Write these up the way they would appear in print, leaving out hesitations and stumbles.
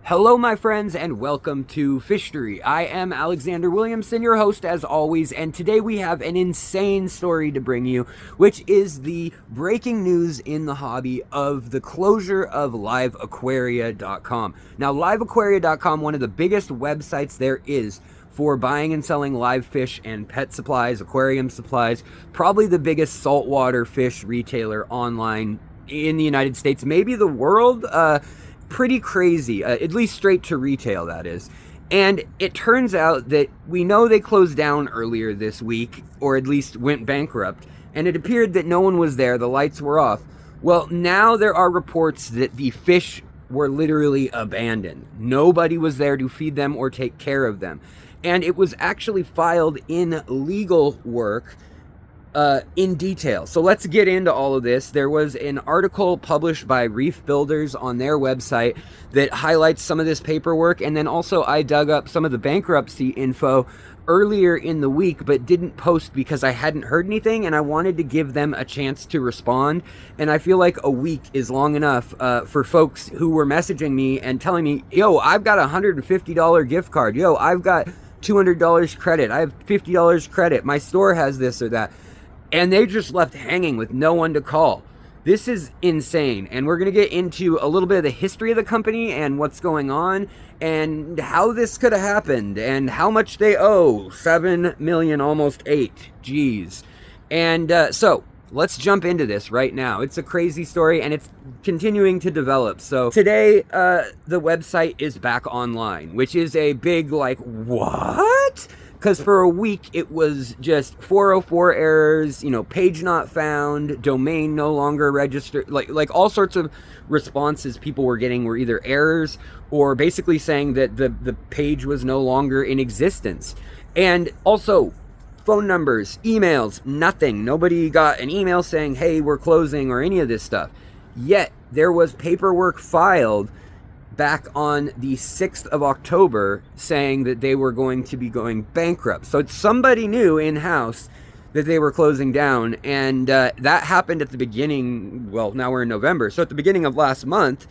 Hello, my friends, and welcome to FISHTORY. I am Alexander Williamson, your host as always, and today we have an insane story to bring you, which is the breaking news in the hobby of the closure of liveaquaria.com. Now, liveaquaria.com, one of the biggest websites there is for buying and selling live fish and pet supplies, aquarium supplies, probably the biggest saltwater fish retailer online in the United States, maybe the world. Pretty crazy, at least straight to retail, that is. And it turns out that we know they closed down earlier this week, or at least went bankrupt, and it appeared that no one was there, the lights were off. Well, now there are reports that the fish were literally abandoned. Nobody was there to feed them or take care of them. And it was actually filed in legal work in detail. So let's get into all of this. There was an article published by Reef Builders on their website that highlights some of this paperwork, and then also I dug up some of the bankruptcy info earlier in the week but didn't post because I hadn't heard anything and I wanted to give them a chance to respond. And I feel like a week is long enough for folks who were messaging me and telling me, yo, I've got a $150 gift card, yo, I've got $200 credit, I have $50 credit, my store has this or that. And they just left hanging with no one to call. This is insane. And we're going to get into a little bit of the history of the company and what's going on and how this could have happened and how much they owe. 7 million, almost 8. Jeez. And so let's jump into this right now. It's a crazy story and it's continuing to develop. So today, the website is back online, which is a big like, what? Because for a week, it was just 404 errors, page not found, domain no longer registered, like all sorts of responses people were getting were either errors or basically saying that the page was no longer in existence. And also, phone numbers, emails, nothing. Nobody got an email saying, hey, we're closing or any of this stuff. Yet, there was paperwork filed back on the 6th of October saying that they were going to be going bankrupt. So somebody knew in-house that they were closing down, and that happened at the beginning, well, now we're in November, so at the beginning of last month,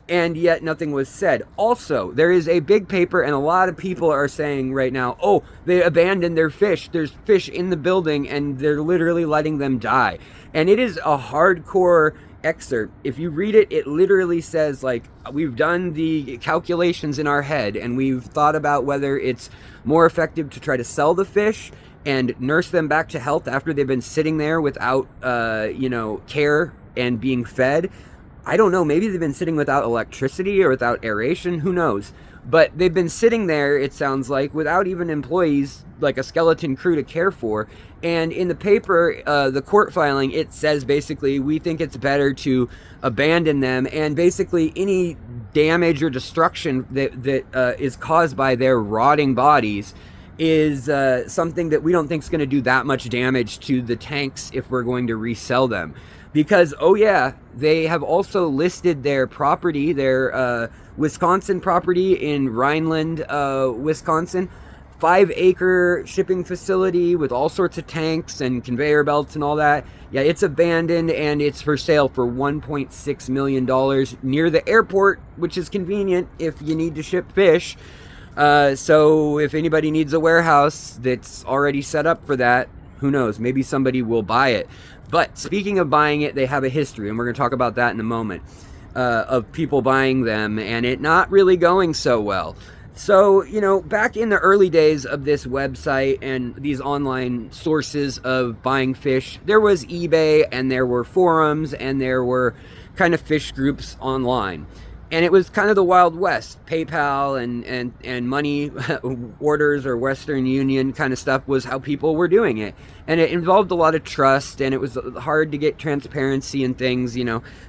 and yet nothing was said. Also, there is a big paper, and a lot of people are saying right now, oh, they abandoned their fish. There's fish in the building, and they're literally letting them die. And it is a hardcore excerpt. If you read it, it literally says, like, we've done the calculations in our head and we've thought about whether it's more effective to try to sell the fish and nurse them back to health after they've been sitting there without care and being fed. I don't know, maybe they've been sitting without electricity or without aeration, who knows, but they've been sitting there, it sounds like, without even employees, like a skeleton crew to care for. And in the paper, the court filing, it says basically, we think it's better to abandon them, and basically any damage or destruction that is caused by their rotting bodies is something that we don't think is going to do that much damage to the tanks if we're going to resell them. Because, oh yeah, they have also listed their property, their Wisconsin property in Rhineland, Wisconsin, 5-acre shipping facility with all sorts of tanks and conveyor belts and all that. Yeah, it's abandoned and it's for sale for $1.6 million near the airport, which is convenient if you need to ship fish. So if anybody needs a warehouse that's already set up for that, who knows, maybe somebody will buy it. But speaking of buying it, they have a history, and we're going to talk about that in a moment, of people buying them and it not really going so well. So, back in the early days of this website and these online sources of buying fish, there was eBay and there were forums and there were kind of fish groups online. And it was kind of the Wild West. PayPal and money orders or Western Union kind of stuff was how people were doing it. And it involved a lot of trust, and it was hard to get transparency and things,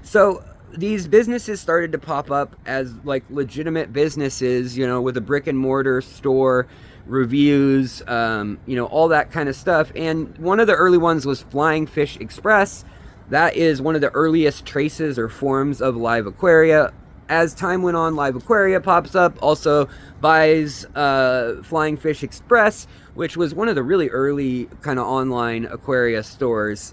So these businesses started to pop up as like legitimate businesses, with a brick and mortar store, reviews, all that kind of stuff. And one of the early ones was Flying Fish Express. That is one of the earliest traces or forms of Live Aquaria. as time went on, Live Aquaria pops up, also buys Flying Fish Express, which was one of the really early kind of online Aquaria stores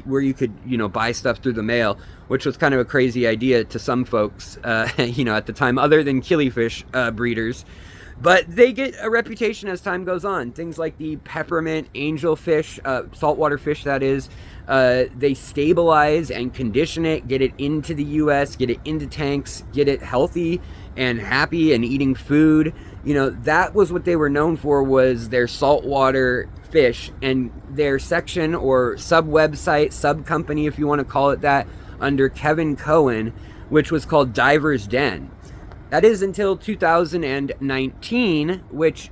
where you could, buy stuff through the mail, which was kind of a crazy idea to some folks, at the time, other than killifish breeders. But they get a reputation as time goes on. Things like the peppermint angelfish, saltwater fish that is, they stabilize and condition it, get it into the US, get it into tanks, get it healthy and happy and eating food. That was what they were known for, was their saltwater fish, and their section or sub-website, sub-company, if you want to call it that, under Kevin Cohen, which was called Diver's Den. That is until 2019, which,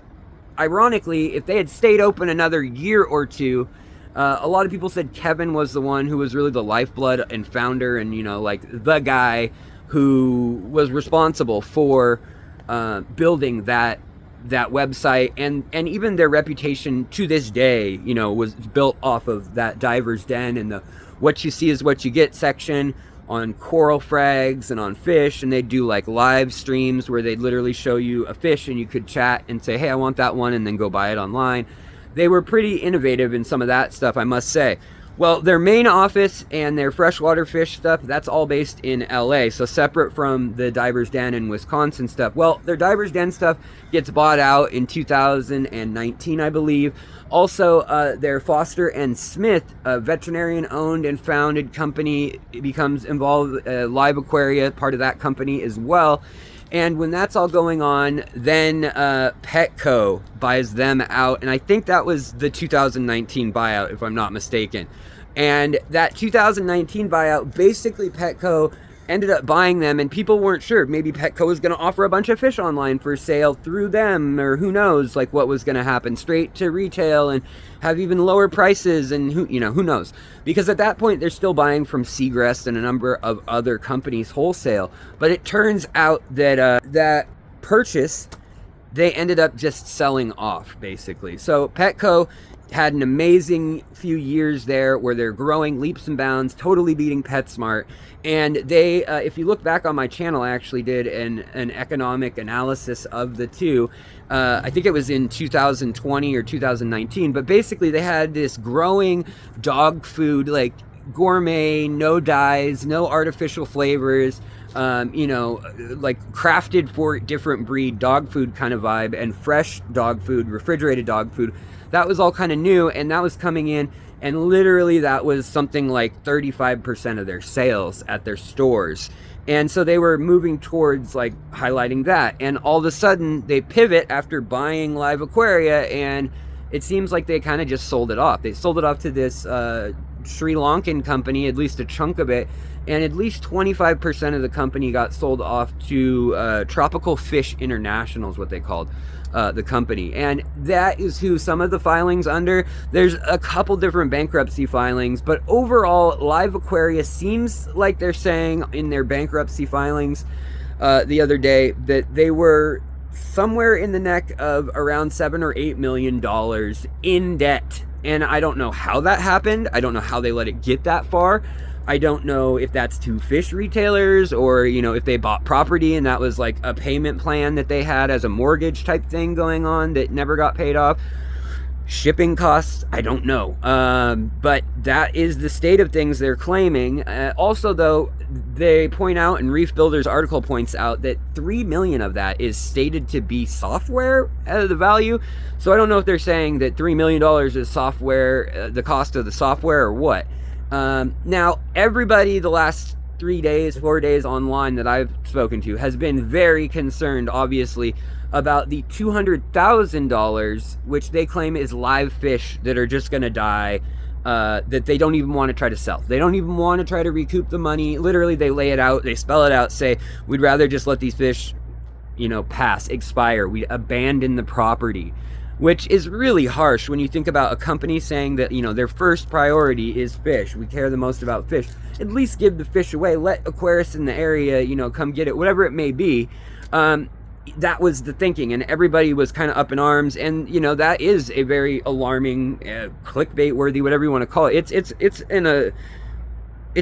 ironically, if they had stayed open another year or two, a lot of people said Kevin was the one who was really the lifeblood and founder and, the guy who was responsible for building that website. And even their reputation to this day, was built off of that Diver's Den and the what you see is what you get section on coral frags and on fish. And they'd do like live streams where they'd literally show you a fish and you could chat and say, hey, I want that one, and then go buy it online. They were pretty innovative in some of that stuff, I must say. Well, their main office and their freshwater fish stuff, that's all based in LA, so separate from the Diver's Den and Wisconsin stuff. Well, their Diver's Den stuff gets bought out in 2019, I believe. Also, their Foster and Smith, a veterinarian-owned and founded company, becomes involved, Live Aquaria, part of that company as well. And when that's all going on, then Petco buys them out. And I think that was the 2019 buyout, if I'm not mistaken. And that 2019 buyout, basically Petco ended up buying them, and people weren't sure. Maybe Petco was going to offer a bunch of fish online for sale through them, or who knows, like what was going to happen, straight to retail and have even lower prices, and who knows. Because at that point, they're still buying from Seagrass and a number of other companies wholesale. But it turns out that that purchase, they ended up just selling off, basically. So Petco had an amazing few years there where they're growing leaps and bounds, totally beating PetSmart. And they, if you look back on my channel, I actually did an economic analysis of the two. I think it was in 2020 or 2019, but basically they had this growing dog food, like gourmet, no dyes, no artificial flavors, like crafted for different breed dog food kind of vibe, and fresh dog food, refrigerated dog food. That was all kind of new, and that was coming in, and literally that was something like 35% of their sales at their stores. And so they were moving towards like highlighting that, and all of a sudden they pivot after buying Live Aquaria, and it seems like they kind of just sold it off. They sold it off to this Sri Lankan company, at least a chunk of it, and at least 25% of the company got sold off to Tropical Fish International is what they called the company. And that is who some of the filings under. There's a couple different bankruptcy filings, but overall, Live Aquaria seems like they're saying in their bankruptcy filings the other day that they were somewhere in the neck of around $7 or $8 million in debt. And I don't know how that happened. I don't know how they let it get that far. I don't know if that's to fish retailers, or, if they bought property and that was like a payment plan that they had as a mortgage type thing going on that never got paid off. Shipping costs, I don't know. But that is the state of things they're claiming. Also, though, they point out, and Reef Builder's article points out, that $3 million of that is stated to be software as the value. So I don't know if they're saying that $3 million is software, the cost of the software, or what. Now, everybody the last 4 days online that I've spoken to has been very concerned, obviously, about the $200,000, which they claim is live fish that are just going to die, that they don't even want to try to sell. They don't even want to try to recoup the money. Literally, they lay it out, they spell it out, say, we'd rather just let these fish, pass, expire. We abandon the property. Which is really harsh when you think about a company saying that, their first priority is fish. We care the most about fish. At least give the fish away. Let aquarists in the area, come get it, whatever it may be. That was the thinking, and everybody was kind of up in arms. And, that is a very alarming, clickbait worthy, whatever you want to call it. It's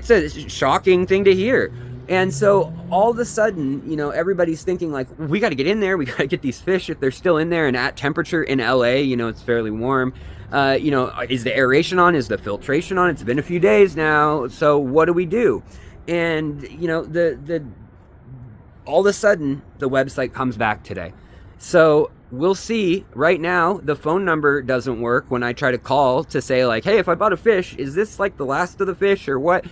a shocking thing to hear. And so all of a sudden, you know, everybody's thinking like, we got to get in there. We got to get these fish if they're still in there and at temperature in LA, you know, it's fairly warm. You know, is the aeration on? Is the filtration on? It's been a few days now. So what do we do? And, you know, all of a sudden the website comes back today. So we'll see. Right now, the phone number doesn't work when I try to call to say like, hey, if I bought a fish, is this like the last of the fish or what?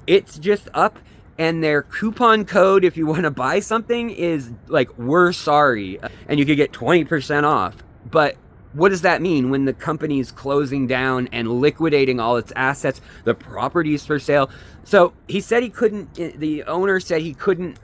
It's just up. And their coupon code, if you want to buy something, is like, we're sorry. And you could get 20% off. But what does that mean when the company's closing down and liquidating all its assets, the properties for sale? So he said he couldn't, the owner said he couldn't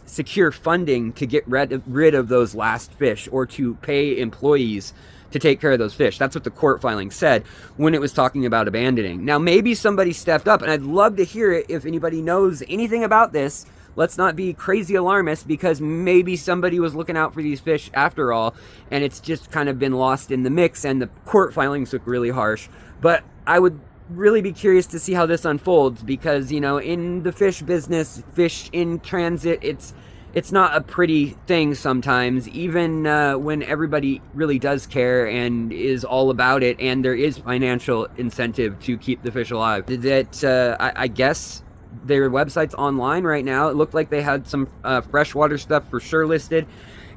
secure funding to get rid of those last fish or to pay employees to take care of those fish. That's what the court filing said when it was talking about abandoning. Now, maybe somebody stepped up, and I'd love to hear it if anybody knows anything about this. Let's not be crazy alarmist, because maybe somebody was looking out for these fish after all, and it's just kind of been lost in the mix, and the court filings look really harsh. But I would really be curious to see how this unfolds, because, you know, in the fish business, fish in transit, it's not a pretty thing sometimes, even when everybody really does care and is all about it, and there is financial incentive to keep the fish alive. That I guess their website's online right now. It looked like they had some freshwater stuff for sure listed,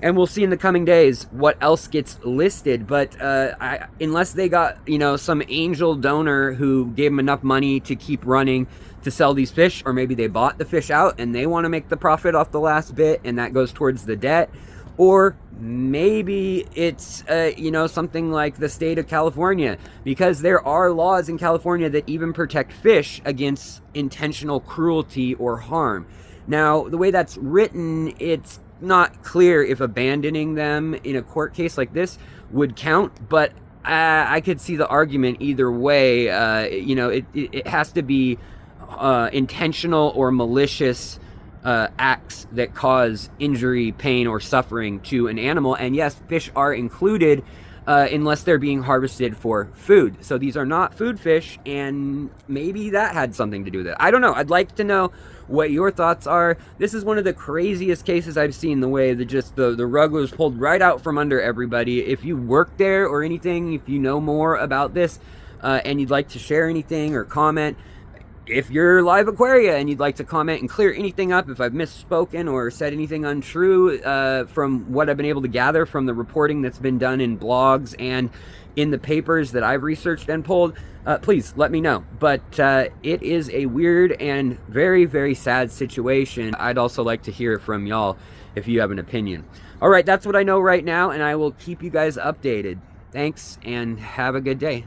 and we'll see in the coming days what else gets listed. But unless they got, you know, some angel donor who gave them enough money to keep running to sell these fish, or maybe they bought the fish out and they want to make the profit off the last bit and that goes towards the debt, or maybe it's you know, something like the state of California, because there are laws in California that even protect fish against intentional cruelty or harm. Now, the way that's written, it's not clear if abandoning them in a court case like this would count, but I could see the argument either way. You know, it has to be intentional or malicious acts that cause injury, pain, or suffering to an animal. And yes, fish are included unless they're being harvested for food. So these are not food fish, and maybe that had something to do with it. I don't know. I'd like to know what your thoughts are. This is one of the craziest cases I've seen, the way that just the rug was pulled right out from under everybody. If you work there or anything, if you know more about this and you'd like to share anything or comment, if you're live Aquaria and you'd like to comment and clear anything up, if I've misspoken or said anything untrue from what I've been able to gather from the reporting that's been done in blogs and in the papers that I've researched and pulled, please let me know. But it is a weird and very, very sad situation. I'd also like to hear from y'all if you have an opinion. All right, that's what I know right now, and I will keep you guys updated. Thanks, and have a good day.